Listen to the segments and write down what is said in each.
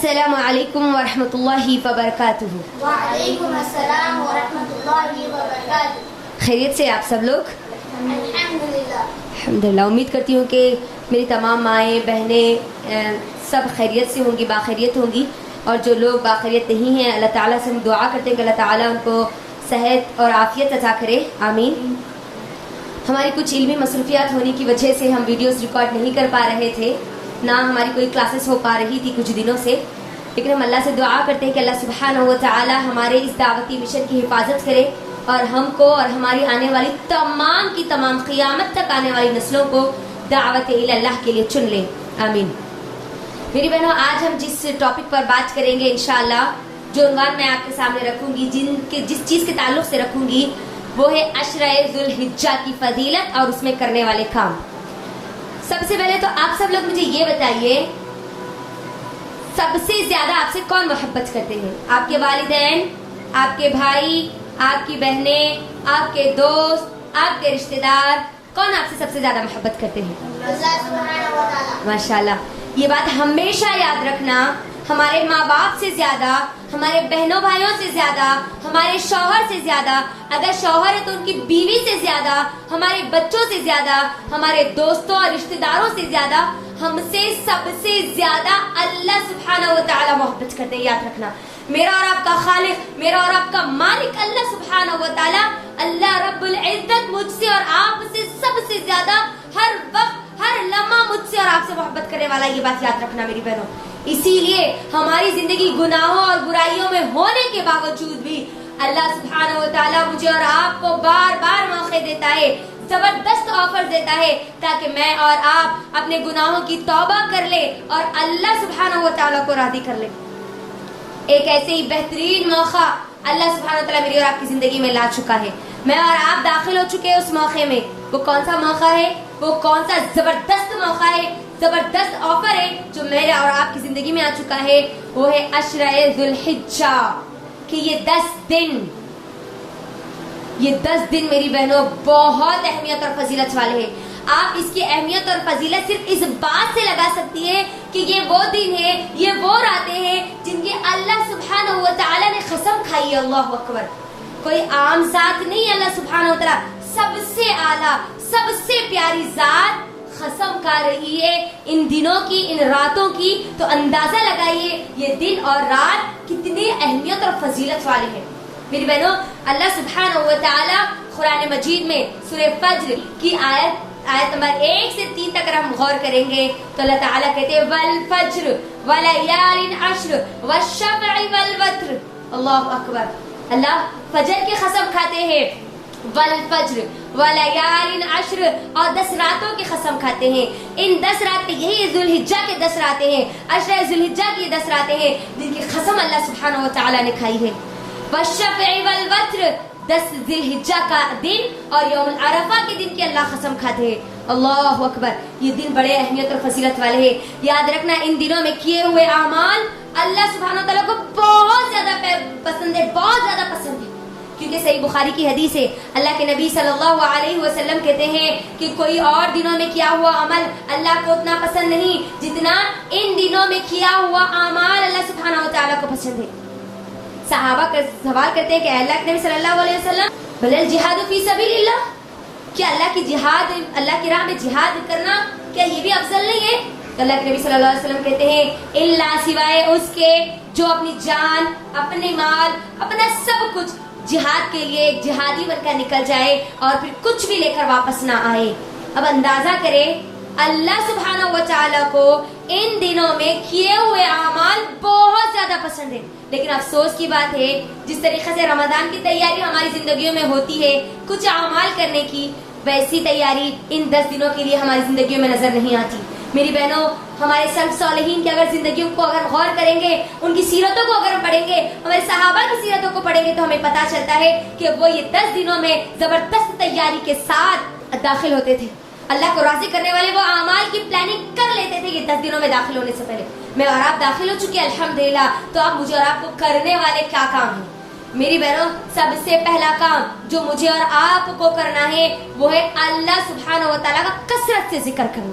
السلام علیکم ورحمۃ اللہ وبرکاتہ۔ وعلیکم السلام ورحمۃ اللہ وبرکاتہ۔ خیریت سے آپ سب لوگ؟ الحمدللہ۔ الحمدللہ۔ امید کرتی ہوں کہ میری تمام مائیں بہنیں سب خیریت سے ہوں گی، باخیریت ہوں گی، اور جو لوگ باخیریت نہیں ہیں اللہ تعالیٰ سے ہم دعا کرتے ہیں کہ اللہ تعالیٰ ان کو صحت اور عافیت عطا کرے، آمین۔ ہماری کچھ علمی مصروفیات ہونے کی وجہ سے ہم ویڈیوز ریکارڈ نہیں کر پا رہے تھے، نہ ہماری کوئی کلاسز ہو پا رہی تھی کچھ دنوں سے، لیکن ہم اللہ سے دعا کرتے ہیں کہ اللہ سبحانہ و تعالی ہمارے اس دعوتی مشن کی حفاظت کرے اور ہم کو اور ہماری آنے والی تمام کی تمام قیامت تک آنے والی نسلوں کو دعوت اللہ کے لیے چن لے، آمین۔ میری بہنوں، آج ہم جس ٹاپک پر بات کریں گے انشاءاللہ، جو عنوان میں آپ کے سامنے رکھوں گی، جس چیز کے تعلق سے رکھوں گی، وہ ہے عشرہ ذو الحجہ کی فضیلت اور اس میں کرنے والے کام۔ سب سے پہلے تو آپ سب لوگ مجھے یہ بتائیے، سب سے زیادہ آپ سے کون محبت کرتے ہیں؟ آپ کے والدین، آپ کے بھائی، آپ کی بہنیں، آپ کے دوست، آپ کے رشتہ دار، کون آپ سے سب سے زیادہ محبت کرتے ہیں؟ اللہ سبحانہ و تعالی۔ ماشاءاللہ۔ یہ بات ہمیشہ یاد رکھنا، ہمارے ماں باپ سے زیادہ، ہمارے بہنوں بھائیوں سے زیادہ، ہمارے شوہر سے زیادہ، اگر شوہر ہے تو ان کی بیوی سے زیادہ، ہمارے بچوں سے زیادہ، ہمارے دوستوں اور رشتہ داروں سے زیادہ، ہم سے سب سے زیادہ اللہ سبحانہ و تعالی محبت کرتے ہیں، یاد رکھنا۔ میرا اور آپ کا خالق، میرا اور آپ کا مالک اللہ سبحانہ و تعالی، اللہ رب العزت مجھ سے اور آپ سے سب سے زیادہ ہر وقت ہر لمحہ مجھ سے اور آپ سے محبت کرنے والا، یہ بات یاد رکھنا میری بہنوں۔ اسی لیے ہماری زندگی گناہوں اور برائیوں میں ہونے کے باوجود بھی اللہ سبحانہ و تعالیٰ مجھے اور آپ کو بار بار موقع دیتا ہے، زبردست آفر دیتا ہے، تاکہ میں اور آپ اپنے گناہوں کی توبہ کر لیں اور اللہ سبحانہ و تعالیٰ کو راضی کر لیں۔ ایک ایسے ہی بہترین موقع اللہ سبحانہ و تعالیٰ میری اور آپ کی زندگی میں لا چکا ہے، میں اور آپ داخل ہو چکے ہیں اس موقع میں۔ وہ کون سا موقع ہے؟ وہ کون سا زبردست موقع ہے، زبردست آفر ہے جو میرے اور آپ کی زندگی میں آ چکا ہے؟ وہ ہے عشرہ ذو الحجہ، کہ یہ 10 دن میری بہنوں بہت اہمیت اور فضیلت والے ہیں۔ آپ اس کی اہمیت اور فضیلت صرف اس بات سے لگا سکتی ہے کہ یہ وہ دن ہے، یہ وہ راتیں ہیں جن کی اللہ سبحانہ و تعالی نے قسم کھائی ہے۔ اللہ اکبر۔ کوئی عام ذات نہیں، اللہ سبحانہ و تعالی سب سے اعلیٰ، سب سے پیاری ذات قسم کھا رہی ہے ان دنوں کی، ان راتوں کی، تو اندازہ لگائیے یہ دن اور رات کتنی اہمیت اور فضیلت والے ہیں۔ میری بہنوں، اللہ سبحانہ و تعالی قرآن مجید میں سورہ فجر کی آیت نمبر 1 سے 3 تک اگر ہم غور کریں گے تو اللہ تعالیٰ کہتے ہیں والفجر ولیال عشر والشفع والوتر۔ اللہ اکبر۔ اللہ فجر کی قسم کھاتے ہیں، والفجر ولیال عشر، اور 10 راتوں کی قسم کھاتے ہیں۔ ان 10 راتیں، یہی ذوالحجہ کے 10 راتیں ہیں، عشرہ ذوالحجہ کی 10 راتیں ہیں جن کی قسم اللہ سبحانہ و تعالی نے کھائی ہے۔ والشفع والوتر، 10 ذی الحجہ کا دن اور یوم العرفہ کے دن کی اللہ قسم کھاتے ہیں۔ اللہ اکبر۔ یہ دن بڑے اہمیت اور فضیلت والے ہیں۔ یاد رکھنا ان دنوں میں کیے ہوئے اعمال اللہ سبحانہ و تعالیٰ کو بہت زیادہ پسند ہے، بہت زیادہ پسند ہے، کیونکہ صحیح بخاری کی حدیث ہے، اللہ کے نبی صلی اللہ علیہ وسلم کہتے ہیں کہ کوئی اور دنوں میں کیا ہوا عمل اللہ کو اتنا پسند نہیں جتنا ان دنوں میں کیا ہوا اعمال اللہ سبحانہ و تعالیٰ کو پسند ہے۔ صحابہ سوال کرتے ہیں کہ اللہ کے نبی صلی اللہ علیہ وسلم بل الجہاد فی سبیل اللہ، کیا اللہ کی راہ میں جہاد کرنا کیا یہ بھی افضل نہیں ہے؟ تو اللہ کے نبی صلی اللہ علیہ وسلم کہتے ہیں اللہ، سوائے اس کے جو اپنی جان، اپنے مال، اپنا سب کچھ جہاد کے لیے ایک جہادی بن کر نکل جائے اور پھر کچھ بھی لے کر واپس نہ آئے۔ اب اندازہ کریں اللہ سبحانہ و تعالیٰ کو ان دنوں میں کیے ہوئے اعمال بہت زیادہ پسند ہے، لیکن افسوس کی بات ہے جس طریقے سے رمضان کی تیاری ہماری زندگیوں میں ہوتی ہے کچھ اعمال کرنے کی، ویسی تیاری ان 10 دنوں کے لیے ہماری زندگیوں میں نظر نہیں آتی۔ میری بہنوں، ہمارے سلف صالحین کی اگر زندگیوں کو اگر غور کریں گے، ان کی سیرتوں کو اگر ہم پڑھیں گے، ہمارے صحابہ کی سیرتوں کو پڑھیں گے تو ہمیں پتہ چلتا ہے کہ وہ یہ 10 دنوں میں زبردست تیاری کے ساتھ داخل ہوتے تھے۔ اللہ کو راضی کرنے والے وہ اعمال کی پلاننگ کر لیتے تھے کہ 10 دنوں میں داخل ہونے سے پہلے میں اور آپ داخل ہو چکے الحمدللہ، تو اب مجھے اور آپ کو کرنے والے کیا کام ہیں؟ میری بہنوں، سب سے پہلا کام جو مجھے اور آپ کو کرنا ہے وہ ہے اللہ سبحانہ و تعالیٰ کا کثرت سے ذکر کرنا۔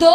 2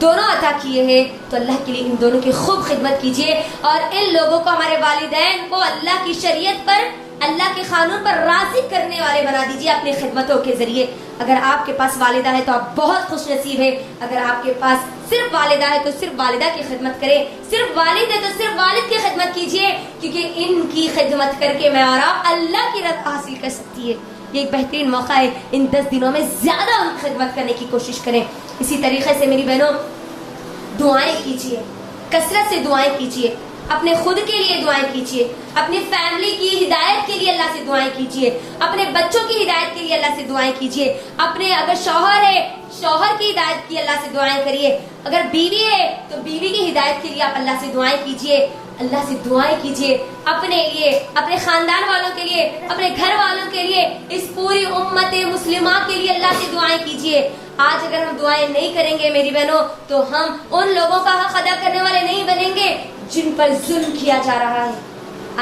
دونوں عطا کیے ہیں تو اللہ کے لیے ان دونوں کی خوب خدمت کیجیے اور ان لوگوں کو ہمارے والدین کو اللہ کی شریعت پر اللہ کے قانون پر راضی کرنے والے بنا دیجیے اپنی خدمتوں کے ذریعے. اگر آپ کے پاس والدہ ہے تو آپ بہت خوش نصیب ہے. اگر آپ کے پاس صرف والدہ ہے تو صرف والدہ کی خدمت کریں, صرف والد ہے تو صرف والد کی خدمت کیجیے, کیونکہ ان کی خدمت کر کے میں اور آپ اللہ کی رضا حاصل کر سکتی ہے. یہ ایک بہترین موقع ہے, ان 10 دنوں میں زیادہ ان کی خدمت کرنے کی کوشش کریں. اسی طریقے سے میری بہنوں دعائیں کیجیے, کثرت سے دعائیں کیجیے, اپنے خود کے لیے دعائیں کیجیے, اپنی فیملی کی ہدایت کے لیے اللہ سے دعائیں کیجیے, اپنے بچوں کی ہدایت کے لیے اللہ سے دعائیں کیجیے, اپنے اگر شوہر ہے شوہر کی ہدایت کی اللہ سے دعائیں کریے, اگر بیوی ہے تو بیوی کی ہدایت کے لیے آپ اللہ سے دعائیں کیجیے. اللہ سے دعائیں کیجیے اپنے لیے, اپنے خاندان والوں کے لیے, اپنے گھر والوں کے لیے, اس پوری امت مسلمہ کے لیے اللہ سے دعائیں کیجیے. آج اگر ہم دعائیں نہیں کریں گے میری بہنوں تو ہم ان لوگوں کا حق ادا کرنے والے نہیں بنیں گے جن پر ظلم کیا جا رہا ہے.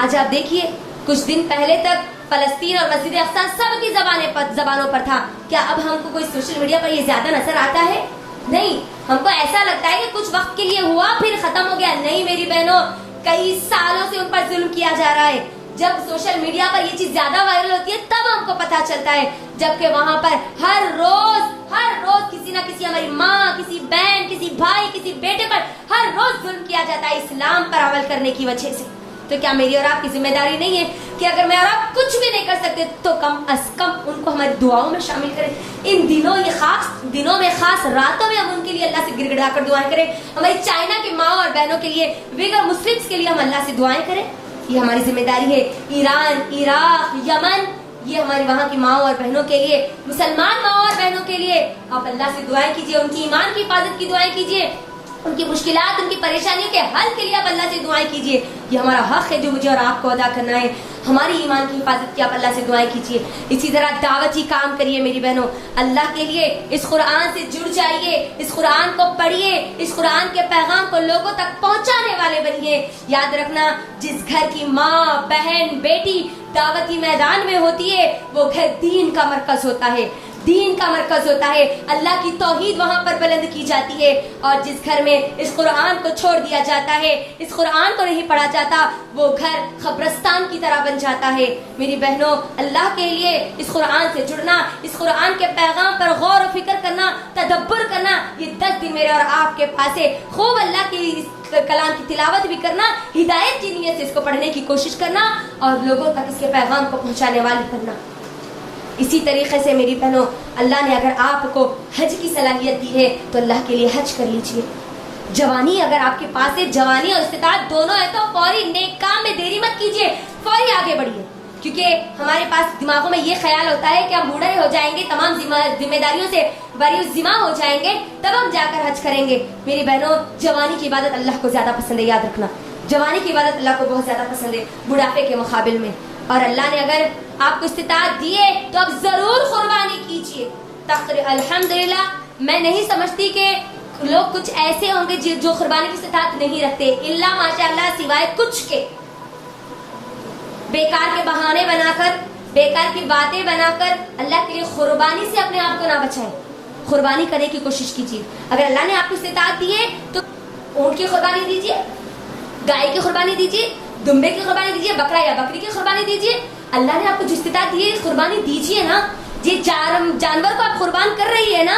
آج آپ دیکھیے کچھ دن پہلے تک فلسطین اور مسجد اقصی سب کی زبانوں پر تھا. کیا اب ہم کو کوئی سوشل میڈیا پر یہ زیادہ نظر آتا ہے؟ نہیں. ہم کو ایسا لگتا ہے کہ کچھ وقت کے لیے ہوا پھر ختم ہو گیا. نہیں میری بہنوں, کئی سالوں سے ان پر ظلم کیا جا رہا ہے. جب سوشل میڈیا پر یہ چیز زیادہ وائرل ہوتی ہے تب ہم کو پتا چلتا ہے, جبکہ وہاں پر ہر روز کسی نہ کسی, ہماری ماں, کسی بہن, کسی بھائی, کسی بیٹے پر ہر روز ظلم کیا جاتا ہے اسلام پر عمل کرنے کی وجہ سے. تو کیا میری اور آپ کی ذمہ داری نہیں ہے کہ اگر میں اور آپ کچھ بھی نہیں کر سکتے تو کم از کم ان کو ہماری دعاؤں میں شامل کریں. ان دنوں, یہ خاص دنوں میں, خاص راتوں میں ہم ان کے لیے اللہ سے گر گڑا کر دعائیں کریں. ہماری چائنا کی ماں اور بہنوں کے لیے, ویگر مسلمس کے لیے ہم اللہ سے دعائیں کریں. یہ ہماری ذمہ داری ہے. ایران, عراق, یمن, یہ ہماری وہاں کی ماں اور بہنوں کے لیے, مسلمان ماں اور بہنوں کے لیے آپ اللہ سے دعائیں کیجیے, ان کی ایمان کی حفاظت کی دعائیں کیجیے, ان کی مشکلات, ان کی پریشانیوں کے حل کے لیے آپ اللہ سے دعائیں کیجیے. یہ ہمارا حق ہے جو مجھے اور آپ کو ادا کرنا ہے. ہماری ایمان کی حفاظت کی آپ اللہ سے دعائیں کیجیے. اسی طرح دعوتی کام کریے میری بہنوں, اللہ کے لیے اس قرآن سے جڑ جائیے, اس قرآن کو پڑھیے, اس قرآن کے پیغام کو لوگوں تک پہنچانے والے بنیے. یاد رکھنا, جس گھر کی ماں, بہن, بیٹی دعوتی میدان میں ہوتی ہے وہ گھر دین کا مرکز ہوتا ہے, دین کا مرکز ہوتا ہے. اللہ کی توحید وہاں پر بلند کی جاتی ہے. اور جس گھر میں اس قرآن کو چھوڑ دیا جاتا ہے, اس قرآن کو نہیں پڑھا جاتا, وہ گھر قبرستان کی طرح بن جاتا ہے. میری بہنوں, اللہ کے لیے اس قرآن سے جڑنا, اس قرآن کے پیغام پر غور و فکر کرنا, تدبر کرنا, یہ 10 دن میرے اور آپ کے پاس ہے. خوب اللہ کی کلام کی تلاوت بھی کرنا, ہدایت کی نیت سے اس کو پڑھنے کی کوشش کرنا اور لوگوں تک اس کے پیغام کو پہنچانے والی بننا. اسی طریقے سے میری بہنوں, اللہ نے اگر آپ کو حج کی صلاحیت دی ہے تو اللہ کے لیے حج کر لیجئے. جوانی اگر آپ کے پاس ہے, جوانی اور استطاعت دونوں ہے تو فوری نیک کام میں دیری مت کیجیے, فوری آگے بڑھیے. کیونکہ ہمارے پاس دماغوں میں یہ خیال ہوتا ہے کہ ہم بوڑھے ہو جائیں گے, تمام ذمہ داریوں سے بری ذمہ ہو جائیں گے, تب ہم جا کر حج کریں گے. میری بہنوں, جوانی کی عبادت اللہ کو زیادہ پسند ہے. یاد رکھنا, جوانی کی عبادت اللہ کو بہت زیادہ پسند ہے بڑھاپے کے مقابل میں. اور اللہ نے اگر آپ کو استطاعت دیے تو آپ ضرور قربانی کیجیے. الحمدللہ, میں نہیں سمجھتی کہ لوگ کچھ ایسے ہوں گے جو قربانی کی استطاعت نہیں رکھتے, الا ماشاءاللہ سوائے کچھ کے. بیکار کے بہانے بنا کر, بیکار کی باتیں بنا کر اللہ کے لیے قربانی سے اپنے آپ کو نہ بچائیں. قربانی کرنے کی کوشش کیجیے. اگر اللہ نے آپ کو استطاعت دی ہے تو اونٹ کی قربانی دیجیے, گائے کی قربانی دیجیے, دمبے کی قربانی دیجیے, بکرا یا بکری کی قربانی دیجیے. اللہ نے آپ کو جو استطاعت دی ہے قربانی دیجیے نا. یہ جانور کو آپ قربان کر رہی ہے نا,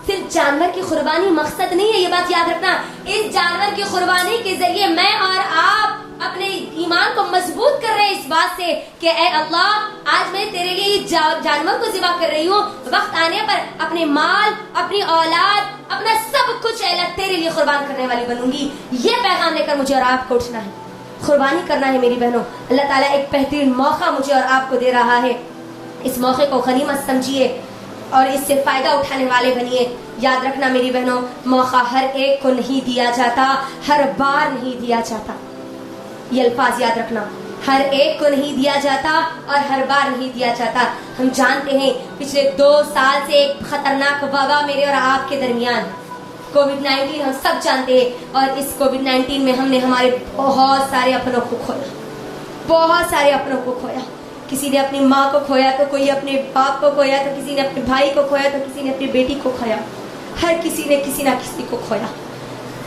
صرف جانور کی قربانی مقصد نہیں ہے, یہ بات یاد رکھنا. اس جانور کی قربانی کے ذریعے میں اور آپ اپنے ایمان کو مضبوط کر رہے ہیں اس بات سے کہ اے اللہ, آج میں تیرے لیے جانور کو ذبح کر رہی ہوں, وقت آنے پر اپنے مال, اپنی اولاد, اپنا سب کچھ اے اللہ تیرے لیے قربان کرنے والی بنوں گی. یہ پیغام لے کر مجھے اور آپ کو اٹھنا ہے, قربانی کرنا ہے میری بہنوں. اللہ تعالیٰ ایک بہترین موقع مجھے اور آپ کو دے رہا ہے. اس موقع کو غنیمت سمجھیے اور اس سے فائدہ اٹھانے والے بنیے. یاد رکھنا میری بہنوں, موقع ہر ایک کو نہیں دیا جاتا, ہر بار نہیں دیا جاتا. یہ الفاظ یاد رکھنا, ہر ایک کو نہیں دیا جاتا اور ہر بار نہیں دیا جاتا. ہم جانتے ہیں پچھلے 2 سال سے ایک خطرناک وبا میرے اور آپ کے درمیان, کووڈ-19, ہم سب جانتے ہیں. اور اس کووڈ-19 میں ہم نے ہمارے بہت سارے اپنوں کو کھویا, بہت سارے اپنوں کو کھویا. کسی نے اپنی ماں کو کھویا, تو کوئی اپنے باپ کو کھویا, تو کسی نے اپنے بھائی کو کھویا, تو کسی نے اپنی بیٹی کو کھویا. ہر کسی نے کسی نہ کسی کو کھویا.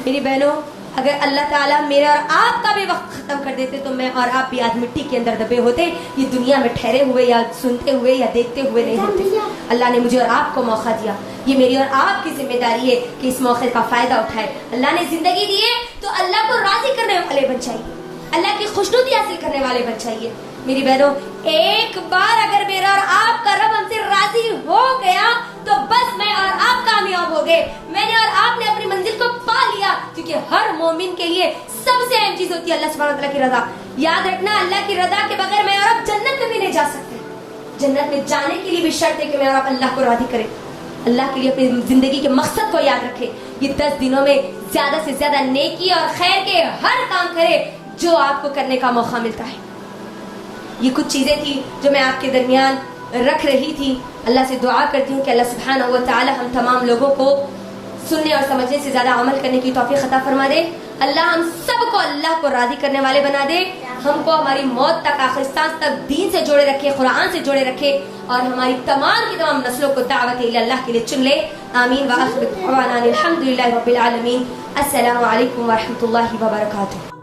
میری بہنوں اگر اللہ تعالیٰ میرے اور آپ کا بھی وقت ختم کر دیتے تو میں اور آپ بھی آج مٹی کے اندر دبے ہوتے, یہ دنیا میں ٹھہرے ہوئے یا سنتے ہوئے یا دیکھتے ہوئے نہیں ہوتے. اللہ نے مجھے اور آپ کو موقع دیا, یہ میری اور آپ کی ذمہ داری ہے کہ اس موقع کا فائدہ اٹھائے. اللہ نے زندگی دی ہے تو اللہ کو راضی کرنے والے بن جائیے, اللہ کی خوشنودی حاصل کرنے والے بن جائیے. میری بہنوں ایک بار اگر میرا اور آپ کا رب ہم سے راضی ہو گیا تو بس میں اور آپ کامیاب ہو گئے, میں نے اور آپ نے اپنی منزل کو پا لیا. کیونکہ ہر مومن کے لیے سب سے اہم چیز ہوتی ہے اللہ سبحانہ وتعالیٰ کی رضا. یاد رکھنا اللہ کی رضا کے بغیر میں اور آپ جنت میں بھی نہیں جا سکتے. جنت میں جانے کے لیے بھی شرط ہے کہ میں اور آپ اللہ کو راضی کریں, اللہ کے لیے اپنی زندگی کے مقصد کو یاد رکھے. یہ 10 دنوں میں زیادہ سے زیادہ نیکی اور خیر کے ہر کام کرے جو آپ کو کرنے کا موقع ملتا ہے. یہ کچھ چیزیں تھی جو میں آپ کے درمیان رکھ رہی تھی. اللہ سے دعا کرتی ہوں کہ اللہ سبحانہ و تعالی ہم تمام لوگوں کو سننے اور سمجھنے سے زیادہ عمل کرنے کی توفیق عطا فرما دے. اللہ ہم سب کو اللہ کو راضی کرنے والے بنا دے. ہم کو ہماری موت تک آخر سانس تک دین سے جوڑے رکھے, قرآن سے جوڑے رکھے, اور ہماری تمام کی تمام نسلوں کو دعوت اللہ کے لیے چن لے. آمین. وآخر دعوانا الحمدللہ رب العالمین. السلام علیکم ورحمۃ اللہ وبرکاتہ.